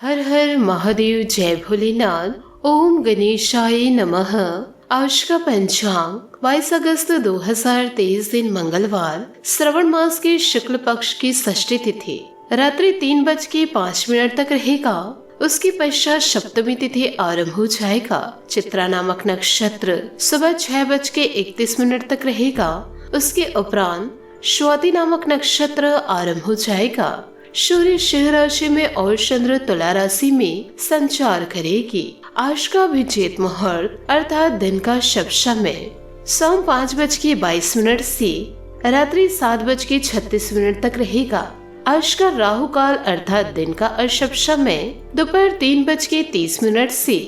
हर हर महादेव, जय भोलेनाथ। ओम गणेशाय नमः। आज का पंचांग 22 अगस्त 2023 दिन मंगलवार, श्रवण मास के शुक्ल पक्ष की षष्ठी तिथि रात्रि 3:05 तक रहेगा। उसके पश्चात सप्तमी तिथि आरंभ हो जाएगा। चित्रा नामक नक्षत्र सुबह 6:31 तक रहेगा। उसके उपरांत स्वाति नामक नक्षत्र आरंभ हो जाएगा। सूर्य सिंह राशि में और चंद्र तुला राशि में संचार करेगी। आज का अभिजीत मुहूर्त अर्थात दिन का शुभ समय शाम 5:22 से रात्रि 7:36 तक रहेगा। आज का राहु काल अर्थात दिन का अशुभ समय दोपहर 3:30 से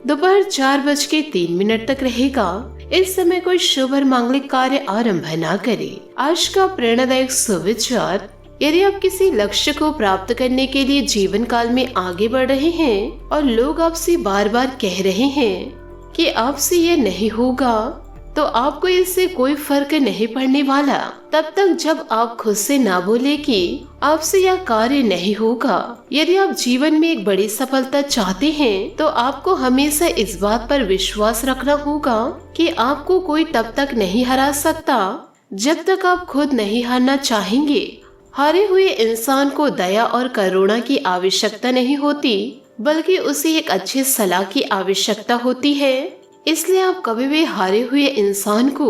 दोपहर 4:03 तक रहेगा। इस समय कोई शुभ और मांगलिक कार्य आरंभ न करे। आज का प्रेरणादायक सुविचार, यदि आप किसी लक्ष्य को प्राप्त करने के लिए जीवन काल में आगे बढ़ रहे हैं और लोग आपसे बार बार कह रहे हैं कि आपसे यह नहीं होगा, तो आपको इससे कोई फर्क नहीं पड़ने वाला तब तक जब आप खुद से ना बोले कि आपसे यह कार्य नहीं होगा। यदि आप जीवन में एक बड़ी सफलता चाहते हैं तो आपको हमेशा इस बात पर विश्वास रखना होगा कि आपको कोई तब तक नहीं हरा सकता जब तक आप खुद नहीं हारना चाहेंगे। हारे हुए इंसान को दया और करुणा की आवश्यकता नहीं होती, बल्कि उसे एक अच्छी सलाह की आवश्यकता होती है। इसलिए आप कभी भी हारे हुए इंसान को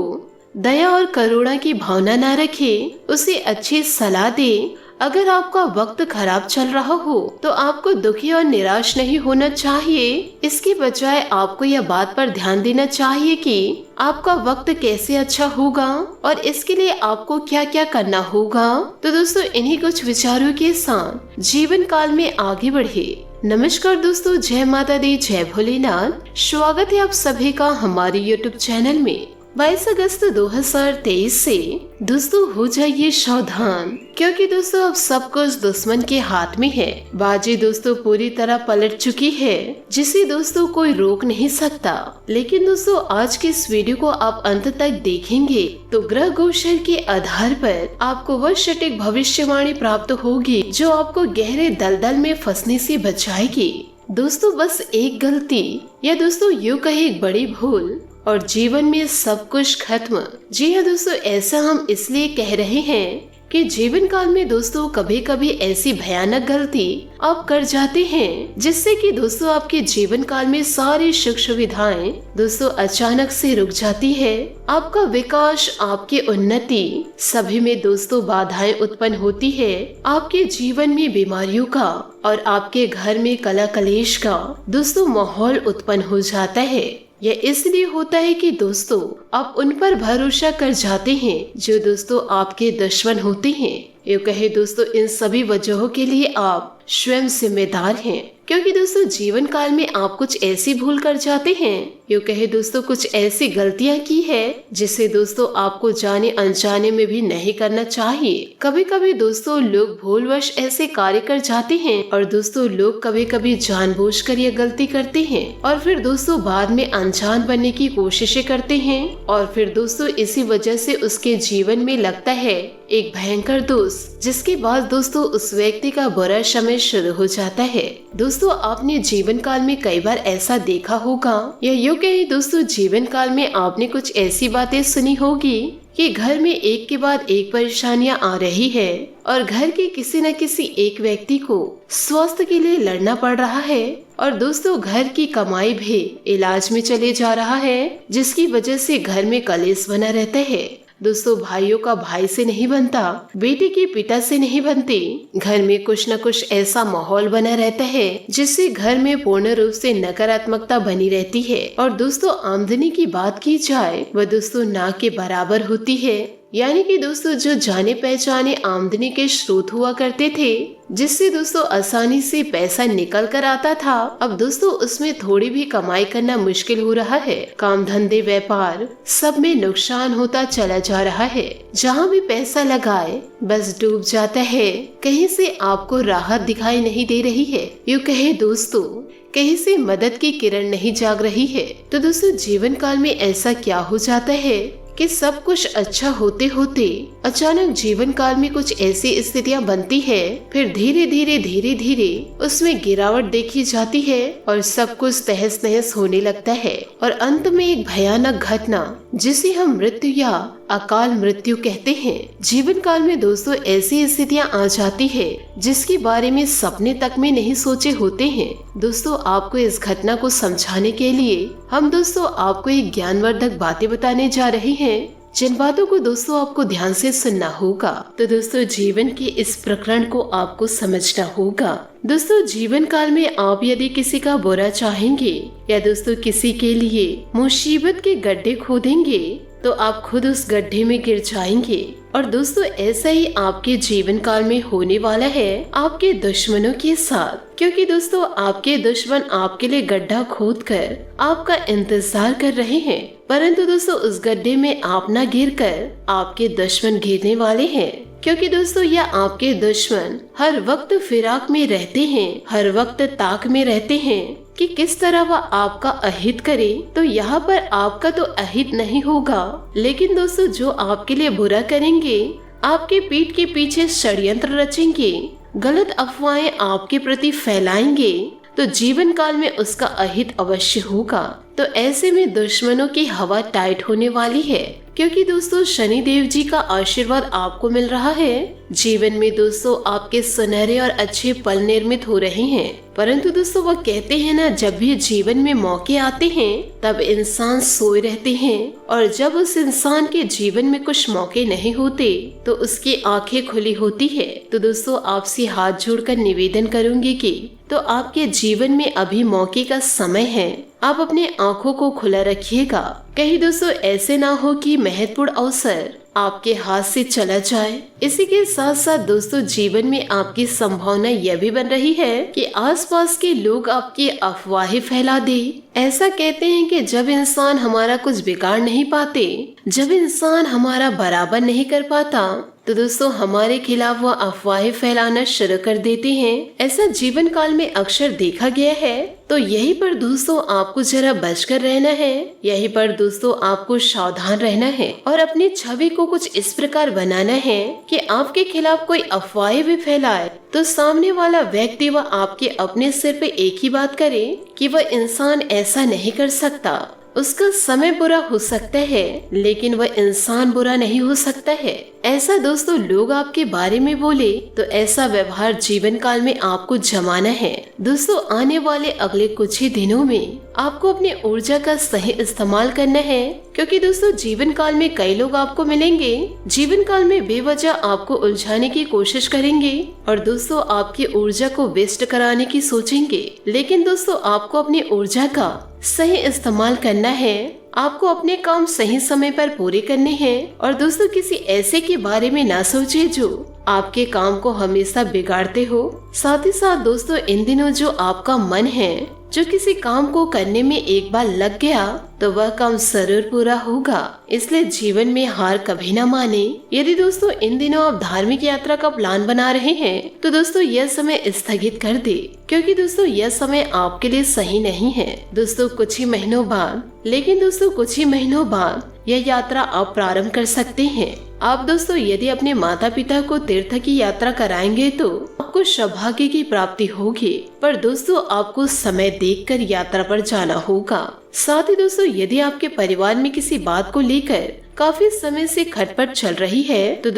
दया और करुणा की भावना न रखें, उसे अच्छी सलाह दें। अगर आपका वक्त खराब चल रहा हो तो आपको दुखी और निराश नहीं होना चाहिए। इसके बजाय आपको यह बात पर ध्यान देना चाहिए कि आपका वक्त कैसे अच्छा होगा और इसके लिए आपको क्या क्या करना होगा। तो दोस्तों, इन्हीं कुछ विचारों के साथ जीवन काल में आगे बढ़े। नमस्कार दोस्तों, जय माता दी, जय भोलेनाथ। स्वागत है आप सभी का हमारे YouTube चैनल में। 22 अगस्त 2023 से दोस्तों हो जाइए सावधान, क्योंकि दोस्तों अब सब कुछ दुश्मन के हाथ में है। बाजी दोस्तों पूरी तरह पलट चुकी है, जिसे दोस्तों कोई रोक नहीं सकता। लेकिन दोस्तों आज के इस वीडियो को आप अंत तक देखेंगे तो ग्रह गोचर के आधार पर आपको वह सटीक भविष्यवाणी प्राप्त होगी जो आपको गहरे दलदल में फंसने से बचाएगी। दोस्तों बस एक गलती या दोस्तों यूँ कहे एक बड़ी भूल और जीवन में सब कुछ खत्म। जी हाँ दोस्तों, ऐसा हम इसलिए कह रहे हैं कि जीवन काल में दोस्तों कभी कभी ऐसी भयानक गलती आप कर जाते हैं जिससे कि दोस्तों आपके जीवन काल में सारी सुख सुविधाएं दोस्तों अचानक से रुक जाती है। आपका विकास, आपकी उन्नति सभी में दोस्तों बाधाएं उत्पन्न होती है। आपके जीवन में बीमारियों का और आपके घर में कला कलेश का दोस्तों माहौल उत्पन्न हो जाता है। यह इसलिए होता है कि दोस्तों आप उन पर भरोसा कर जाते हैं जो दोस्तों आपके दुश्मन होते हैं। ये कहे दोस्तों इन सभी वजहों के लिए आप स्वयं जिम्मेदार हैं, क्योंकि दोस्तों जीवन काल में आप कुछ ऐसी भूल कर जाते हैं, यूँ कहे दोस्तों कुछ ऐसी गलतियां की है जिसे दोस्तों आपको जाने अनजाने में भी नहीं करना चाहिए। कभी कभी दोस्तों लोग भूलवश ऐसे कार्य कर जाते हैं और दोस्तों लोग कभी कभी जानबूझकर यह गलती करते हैं और फिर दोस्तों बाद में अनजान बनने की कोशिशें करते हैं और फिर दोस्तों इसी वजह से उसके जीवन में लगता है एक भयंकर दोष, जिसके बाद दोस्तों उस व्यक्ति का बुरा समय शुरू हो जाता है। दोस्तों आपने जीवन काल में कई बार ऐसा देखा होगा या यूँ कहे दोस्तों जीवन काल में आपने कुछ ऐसी बातें सुनी होगी कि घर में एक के बाद एक परेशानियां आ रही है और घर के किसी न किसी एक व्यक्ति को स्वास्थ्य के लिए लड़ना पड़ रहा है और दोस्तों घर की कमाई भी इलाज में चले जा रहा है, जिसकी वजह से घर में कलेश बना रहता है। दोस्तों भाइयों का भाई से नहीं बनता, बेटी की पिता से नहीं बनती। घर में कुछ न कुछ ऐसा माहौल बना रहता है जिससे घर में पूर्ण रूप से नकारात्मकता बनी रहती है और दोस्तों आमदनी की बात की जाए वह दोस्तों ना के बराबर होती है। यानी कि दोस्तों जो जाने पहचाने आमदनी के स्रोत हुआ करते थे, जिससे दोस्तों आसानी से पैसा निकल कर आता था, अब दोस्तों उसमें थोड़ी भी कमाई करना मुश्किल हो रहा है। काम धंधे व्यापार सब में नुकसान होता चला जा रहा है। जहाँ भी पैसा लगाए बस डूब जाता है। कहीं से आपको राहत दिखाई नहीं दे रही है, यूँ कहे दोस्तों कहीं से मदद की किरण नहीं जाग रही है। तो दोस्तों जीवन काल में ऐसा क्या हो जाता है कि सब कुछ अच्छा होते होते अचानक जीवन काल में कुछ ऐसी स्थितियां बनती है, फिर धीरे धीरे उसमें गिरावट देखी जाती है और सब कुछ तहस नहस होने लगता है और अंत में एक भयानक घटना जिसे हम मृत्यु या अकाल मृत्यु कहते हैं। जीवन काल में दोस्तों ऐसी स्थितियां आ जाती है जिसके बारे में सपने तक में नहीं सोचे होते हैं। दोस्तों आपको इस घटना को समझाने के लिए हम दोस्तों आपको एक ज्ञानवर्धक बातें बताने जा रहे हैं, जिन बातों को दोस्तों आपको ध्यान से सुनना होगा। तो दोस्तों जीवन के इस प्रकरण को आपको समझना होगा। दोस्तों जीवन काल में आप यदि किसी का बुरा चाहेंगे या दोस्तों किसी के लिए मुसीबत के गड्ढे खोदेंगे तो आप खुद उस गड्ढे में गिर जाएंगे। और दोस्तों ऐसा ही आपके जीवन काल में होने वाला है आपके दुश्मनों के साथ, क्योंकि दोस्तों आपके दुश्मन आपके लिए गड्ढा खोदकर आपका इंतजार कर रहे हैं, परंतु दोस्तों उस गड्ढे में आप न गिरकर आपके दुश्मन गिरने वाले हैं। क्योंकि दोस्तों यह आपके दुश्मन हर वक्त फिराक में रहते हैं, हर वक्त ताक में रहते हैं कि किस तरह वह आपका अहित करे। तो यहाँ पर आपका तो अहित नहीं होगा, लेकिन दोस्तों जो आपके लिए बुरा करेंगे, आपके पीठ के पीछे षड्यंत्र रचेंगे, गलत अफवाहें आपके प्रति फैलाएंगे, तो जीवन काल में उसका अहित अवश्य होगा। तो ऐसे में दुश्मनों की हवा टाइट होने वाली है, क्योंकि दोस्तों शनि देव जी का आशीर्वाद आपको मिल रहा है। जीवन में दोस्तों आपके सुनहरे और अच्छे पल निर्मित हो रहे हैं, परंतु दोस्तों वो कहते हैं ना, जब भी जीवन में मौके आते हैं तब इंसान सोए रहते हैं, और जब उस इंसान के जीवन में कुछ मौके नहीं होते तो उसकी आंखें खुली होती है। तो दोस्तों आपसे हाथ जोड़कर निवेदन करूंगी कि तो आपके जीवन में अभी मौके का समय है, आप अपने आंखों को खुला रखिएगा। कहीं दोस्तों ऐसे ना हो कि महत्वपूर्ण अवसर आपके हाथ से चला जाए। इसी के साथ साथ दोस्तों जीवन में आपकी संभावना यह भी बन रही है कि आसपास के लोग आपकी अफवाहें फैला दे। ऐसा कहते हैं कि जब इंसान हमारा कुछ बिगाड़ नहीं पाते, जब इंसान हमारा बराबर नहीं कर पाता, तो दोस्तों हमारे खिलाफ वह अफवाहें फैलाना शुरू कर देते हैं। ऐसा जीवन काल में अक्सर देखा गया है। तो यहीं पर दोस्तों आपको जरा बचकर रहना है, यहीं पर दोस्तों आपको सावधान रहना है और अपनी छवि को कुछ इस प्रकार बनाना है कि आपके खिलाफ कोई अफवाहें भी फैलाए तो सामने वाला व्यक्ति वह आपके अपने सिर पे एक ही बात करे कि वह इंसान ऐसा नहीं कर सकता। उसका समय बुरा हो सकता है लेकिन वह इंसान बुरा नहीं हो सकता है। ऐसा दोस्तों लोग आपके बारे में बोले तो ऐसा व्यवहार जीवन काल में आपको जमाना है। दोस्तों आने वाले अगले कुछ ही दिनों में आपको अपनी ऊर्जा का सही इस्तेमाल करना है, क्योंकि दोस्तों जीवन काल में कई लोग आपको मिलेंगे, जीवन काल में बेवजह आपको उलझाने की कोशिश करेंगे और दोस्तों आपकी ऊर्जा को वेस्ट कराने की सोचेंगे। लेकिन दोस्तों आपको अपनी ऊर्जा का सही इस्तेमाल करना है, आपको अपने काम सही समय पर पूरे करने हैं और दोस्तों किसी ऐसे के बारे में ना सोचे जो आपके काम को हमेशा बिगाड़ते हो। साथ ही साथ दोस्तों इन दिनों जो आपका मन है, जो किसी काम को करने में एक बार लग गया तो वह काम जरूर पूरा होगा, इसलिए जीवन में हार कभी न माने। यदि दोस्तों इन दिनों आप धार्मिक यात्रा का प्लान बना रहे हैं तो दोस्तों यह समय स्थगित कर दे, क्योंकि दोस्तों यह समय आपके लिए सही नहीं है। दोस्तों कुछ ही महीनों बाद, लेकिन दोस्तों कुछ ही महीनों बाद यह यात्रा आप प्रारंभ कर सकते हैं। आप दोस्तों यदि अपने माता पिता को तीर्थ की यात्रा कराएंगे तो आपको सौभाग्य की प्राप्ति होगी, पर दोस्तों आपको समय देखकर यात्रा पर जाना होगा। साथ ही दोस्तों यदि आपके परिवार में किसी बात को लेकर काफी समय से खटपट चल रही है तो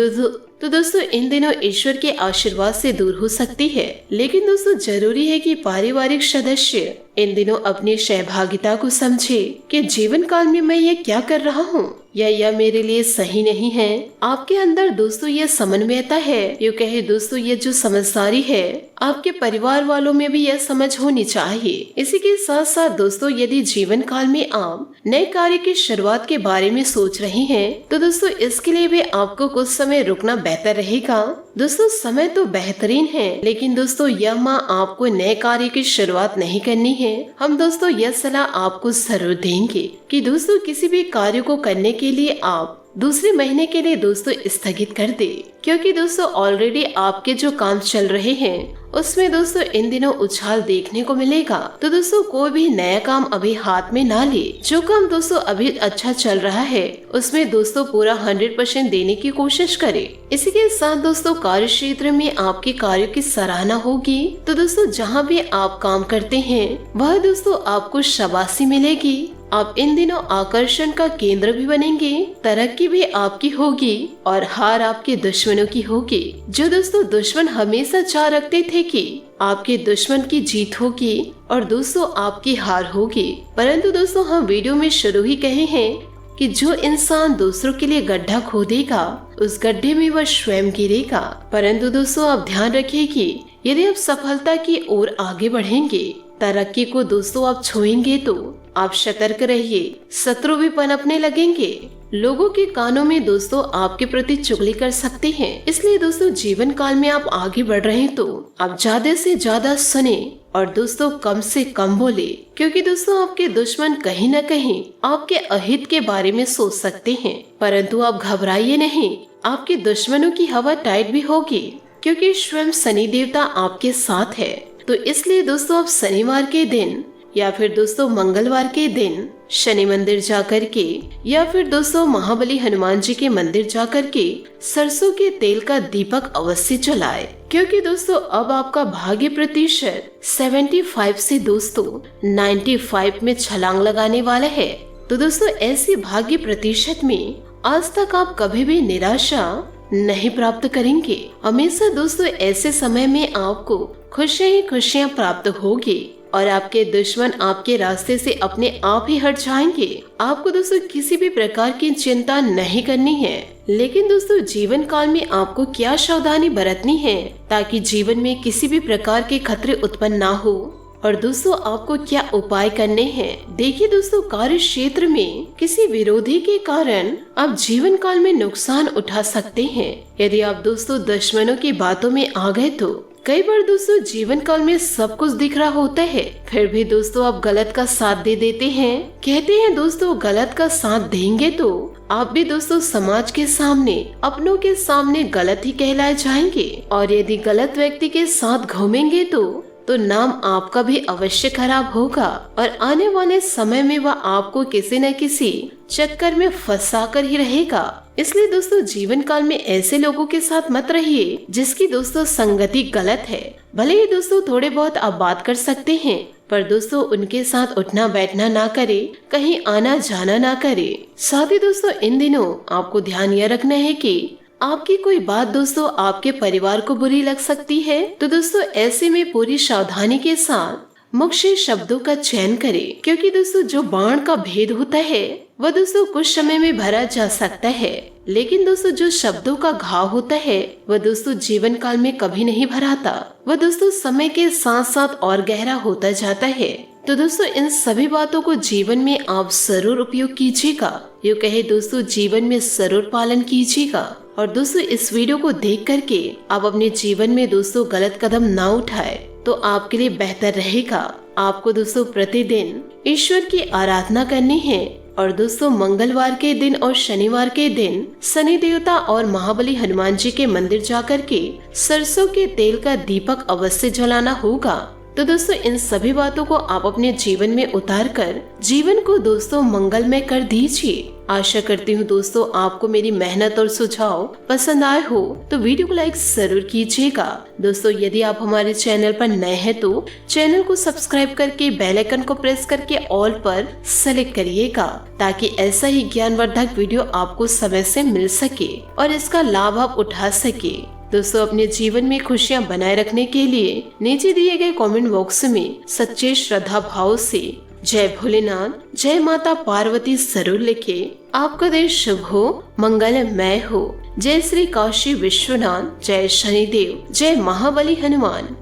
दोस्तों इन दिनों ईश्वर के आशीर्वाद से दूर हो सकती है। लेकिन दोस्तों जरूरी है कि पारिवारिक सदस्य इन दिनों अपनी सहभागिता को समझे कि जीवन काल में मैं ये क्या कर रहा हूँ या यह मेरे लिए सही नहीं है। आपके अंदर दोस्तों यह समन्वयता है, ये कहे दोस्तों ये जो समझदारी है, आपके परिवार वालों में भी यह समझ होनी चाहिए। इसी के साथ साथ दोस्तों यदि जीवन काल में आप नए कार्य की शुरुआत के बारे में सोच रहे हैं तो दोस्तों इसके लिए भी आपको कुछ समय रुकना बेहतर रहेगा। दोस्तों समय तो बेहतरीन है, लेकिन दोस्तों यह माह आपको नए कार्य की शुरुआत नहीं करनी है। हम दोस्तों यह सलाह आपको जरूर देंगे कि दोस्तों किसी भी कार्य को करने के लिए आप दूसरे महीने के लिए दोस्तों स्थगित कर दे, क्योंकि दोस्तों ऑलरेडी आपके जो काम चल रहे हैं उसमें दोस्तों इन दिनों उछाल देखने को मिलेगा। तो दोस्तों कोई भी नया काम अभी हाथ में ना ले। जो काम दोस्तों अभी अच्छा चल रहा है उसमें दोस्तों पूरा 100% देने की कोशिश करे। इसी के साथ दोस्तों कार्य क्षेत्र में आपके कार्यों की सराहना होगी। तो दोस्तों जहाँ भी आप काम करते हैं वह दोस्तों आपको शाबाशी मिलेगी। आप इन दिनों आकर्षण का केंद्र भी बनेंगे, तरक्की भी आपकी होगी और हार आपके दुश्मनों की होगी। जो दोस्तों दुश्मन हमेशा चाह रखते थे कि आपके दुश्मन की जीत होगी और दोस्तों आपकी हार होगी, परंतु दोस्तों हम वीडियो में शुरू ही कहे हैं कि जो इंसान दूसरों के लिए गड्ढा खोदेगा उस गड्ढे में वह स्वयं गिरेगा। परंतु दोस्तों आप ध्यान रखिए कि यदि आप सफलता की ओर आगे बढ़ेंगे, तरक्की को दोस्तों आप छुएंगे तो आप सतर्क रहिए, शत्रु भी पनपने लगेंगे। लोगों के कानों में दोस्तों आपके प्रति चुगली कर सकते हैं। इसलिए दोस्तों जीवन काल में आप आगे बढ़ रहे हैं तो आप ज्यादा से ज्यादा सुने और दोस्तों कम से कम बोले, क्योंकि दोस्तों आपके दुश्मन कहीं न कहीं आपके अहित के बारे में सोच सकते हैं। परंतु आप घबराइए नहीं, आपके दुश्मनों की हवा टाइट भी होगी, क्योंकि स्वयं शनि देवता आपके साथ है। तो इसलिए दोस्तों आप शनिवार के दिन या फिर दोस्तों मंगलवार के दिन शनि मंदिर जाकर के या फिर दोस्तों महाबली हनुमान जी के मंदिर जाकर के सरसों के तेल का दीपक अवश्य जलाए, क्योंकि दोस्तों अब आपका भाग्य प्रतिशत 75 से दोस्तों 95 में छलांग लगाने वाला है। तो दोस्तों ऐसे भाग्य प्रतिशत में आज तक आप कभी भी निराशा नहीं प्राप्त करेंगे। हमेशा दोस्तों ऐसे समय में आपको खुशियाँ ही खुशियाँ प्राप्त होगी और आपके दुश्मन आपके रास्ते से अपने आप ही हट जाएंगे। आपको दोस्तों किसी भी प्रकार की चिंता नहीं करनी है, लेकिन दोस्तों जीवन काल में आपको क्या सावधानी बरतनी है ताकि जीवन में किसी भी प्रकार के खतरे उत्पन्न ना हो। और दोस्तों आपको क्या उपाय करने हैं। देखिए दोस्तों कार्य क्षेत्र में किसी विरोधी के कारण आप जीवन काल में नुकसान उठा सकते हैं। यदि आप दोस्तों दुश्मनों की बातों में आ गए तो कई बार दोस्तों जीवन काल में सब कुछ दिख रहा होता है, फिर भी दोस्तों आप गलत का साथ दे देते हैं। कहते हैं दोस्तों गलत का साथ देंगे तो आप भी दोस्तों समाज के सामने, अपनों के सामने गलत ही कहलाए जाएंगे, और यदि गलत व्यक्ति के साथ घूमेंगे तो नाम आपका भी अवश्य खराब होगा और आने वाले समय में वह आपको किसी न किसी चक्कर में फंसा कर ही रहेगा। इसलिए दोस्तों जीवन काल में ऐसे लोगों के साथ मत रहिए जिसकी दोस्तों संगति गलत है। भले ही दोस्तों थोड़े बहुत आप बात कर सकते हैं, पर दोस्तों उनके साथ उठना बैठना ना करे, कहीं आना जाना ना करे। साथ ही दोस्तों इन दिनों आपको ध्यान यह रखना है कि आपकी कोई बात दोस्तों आपके परिवार को बुरी लग सकती है। तो दोस्तों ऐसे में पूरी सावधानी के साथ मुख्य शब्दों का चयन करें, क्योंकि दोस्तों जो बाण का भेद होता है वह दोस्तों कुछ समय में भरा जा सकता है, लेकिन दोस्तों जो शब्दों का घाव होता है वह दोस्तों जीवन काल में कभी नहीं भराता। वह दोस्तों समय के साथ साथ और गहरा होता जाता है। तो दोस्तों इन सभी बातों को जीवन में आप जरूर उपयोग कीजिएगा। यूँ कहे दोस्तों जीवन में जरूर पालन कीजिएगा। और दोस्तों इस वीडियो को देख करके आप अपने जीवन में दोस्तों गलत कदम ना उठाए तो आपके लिए बेहतर रहेगा। आपको दोस्तों प्रतिदिन ईश्वर की आराधना करनी है और दोस्तों मंगलवार के दिन और शनिवार के दिन शनि देवता और महाबली हनुमान जी के मंदिर जाकर के सरसों के तेल का दीपक अवश्य जलाना होगा। तो दोस्तों इन सभी बातों को आप अपने जीवन में उतार कर जीवन को दोस्तों मंगलमय कर दीजिए। आशा करती हूँ दोस्तों आपको मेरी मेहनत और सुझाव पसंद आए हो, तो वीडियो को लाइक जरूर कीजिएगा। दोस्तों यदि आप हमारे चैनल पर नए हैं तो चैनल को सब्सक्राइब करके बेल आइकन को प्रेस करके ऑल पर सेलेक्ट करिएगा, ताकि ऐसा ही ज्ञानवर्धक वीडियो आपको समय से मिल सके और इसका लाभ आप उठा सके। दोस्तों अपने जीवन में खुशियां बनाए रखने के लिए नीचे दिए गए कमेंट बॉक्स में सच्चे श्रद्धा भाव से जय भोलेनाथ, जय माता पार्वती जरूर लिखे। आपका दिन शुभ हो, मंगलमय हो। जय श्री काशी विश्वनाथ, जय शनिदेव, जय महाबली हनुमान।